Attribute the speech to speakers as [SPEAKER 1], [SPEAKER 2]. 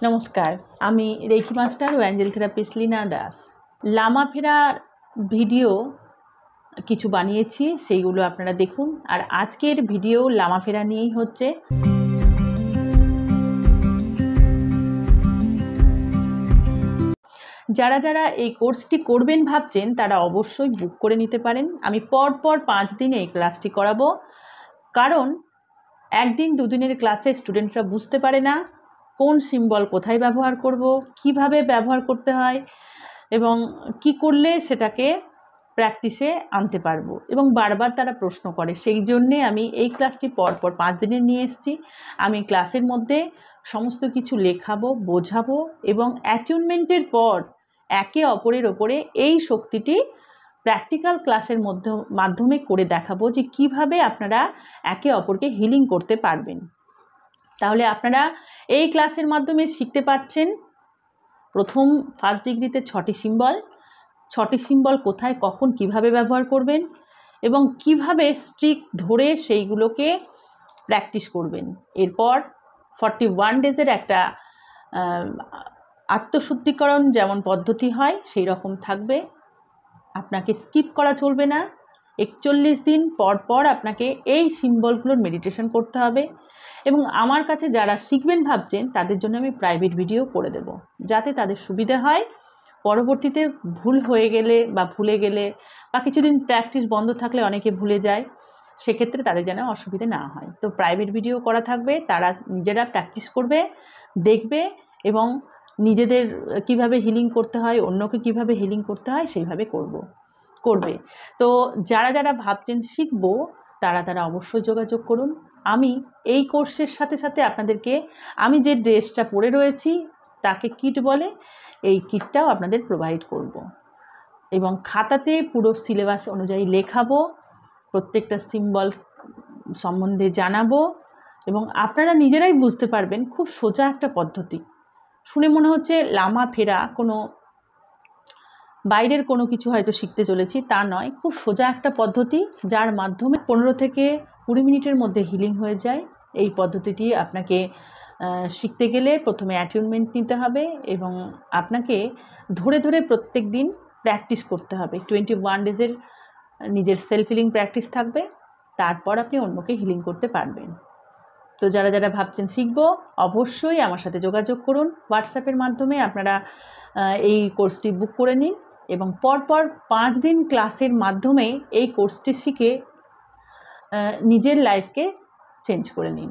[SPEAKER 1] নমস্কার, আমি reiki master ও Angel therapist Leena Das. Lama ফেরার ভিডিও কিছু বানিয়েছি, সেইগুলো আপনারা দেখুন। আর আজকের ভিডিও লামা ফেরা নিয়েই হচ্ছে। যারা যারা এই কোর্সটি করবেন ভাবছেন তারা অবশ্যই বুক করে নিতে পারেন। আমি পরপর 5 দিন এই ক্লাসটি করাবো, কারণ একদিন দুদিনের ক্লাসে স্টুডেন্টরা বুঝতে পারে না কোন সিম্বল কোথায় ব্যবহার করব, কিভাবে ব্যবহার করতে হয় এবং কি করলে সেটাকে প্র্যাকটিসে আনতে পারবো, এবং বারবার তারা প্রশ্ন করে। সেই জন্যে আমি এই ক্লাসটি পরপর 5 দিনের নিয়ে এসেছি। আমি ক্লাসের মধ্যে সমস্ত কিছু লেখাবো, বোঝাবো এবং অ্যাটিউনমেন্টের পর একে অপরের ওপরে এই শক্তিটি প্র্যাকটিক্যাল ক্লাসের মাধ্যমে করে দেখাবো যে কিভাবে আপনারা একে অপরকে হিলিং করতে পারবেন। তাহলে আপনারা এই ক্লাসের মাধ্যমে শিখতে পাচ্ছেন প্রথম ফার্স্ট ডিগ্রিতে 6টি সিম্বল, 6টি সিম্বল কোথায় কখন কিভাবে ব্যবহার করবেন এবং কিভাবে স্ট্রিক ধরে সেইগুলোকে প্র্যাকটিস করবেন। এরপর 41 ডেজের একটা আত্মশুদ্ধিকরণ যেমন পদ্ধতি হয় সেই রকম থাকবে। আপনাকে স্কিপ করা চলবে না। 41 দিন পর পর আপনাকে এই সিম্বলগুলোর মেডিটেশন করতে হবে। এবং আমার কাছে যারা শিখবেন ভাবছেন তাদের জন্য আমি প্রাইভেট ভিডিও করে দেব, যাতে তাদের সুবিধা হয়। পরবর্তীতে ভুল হয়ে গেলে বা ভুলে গেলে বা কিছুদিন প্র্যাকটিস বন্ধ থাকলে অনেকে ভুলে যায়, সেক্ষেত্রে তাদের যেন অসুবিধে না হয়। তো প্রাইভেট ভিডিও করা থাকবে, তারা নিজেরা প্র্যাকটিস করবে, দেখবে এবং নিজেদের কিভাবে হিলিং করতে হয়, অন্যকে কিভাবে হিলিং করতে হয় সেইভাবে করবে। তো যারা যারা ভাবছেন শিখবো তারা অবশ্যই যোগাযোগ করুন। আমি এই কোর্সের সাথে সাথে আপনাদেরকে, আমি যে ড্রেসটা পরে রয়েছি তাকে কিট বলে, এই কিটটাও আপনাদের প্রোভাইড করব এবং খাতাতে পুরো সিলেবাস অনুযায়ী লেখাবো, প্রত্যেকটা সিম্বল সম্বন্ধে জানাবো এবং আপনারা নিজেরাই বুঝতে পারবেন। খুব সোজা একটা পদ্ধতি। শুনে মনে হচ্ছে লামা ফেরা কোনো বাইরের কোনো কিছু হয়তো শিখতে চলেছি, তা নয়। খুব সোজা একটা পদ্ধতি, যার মাধ্যমে 15 থেকে 20 মিনিটের মধ্যে হিলিং হয়ে যায়। এই পদ্ধতিটি আপনাকে শিখতে গেলে প্রথমে অ্যাটিউনমেন্ট নিতে হবে এবং আপনাকে ধরে ধরে প্রত্যেক দিন প্র্যাকটিস করতে হবে। 21 ডেজের নিজের সেলফ হিলিং প্র্যাকটিস থাকবে, তারপর আপনি অন্যকে হিলিং করতে পারবেন। তো যারা যারা ভাবছেন শিখবো অবশ্যই আমার সাথে যোগাযোগ করুন। হোয়াটসঅ্যাপের মাধ্যমে আপনারা এই কোর্সটি বুক করে নিন এবং পরপর 5 দিন ক্লাসের মাধ্যমে এই কোর্সটি শিখে নিজের লাইফকে চেঞ্জ করে নিন।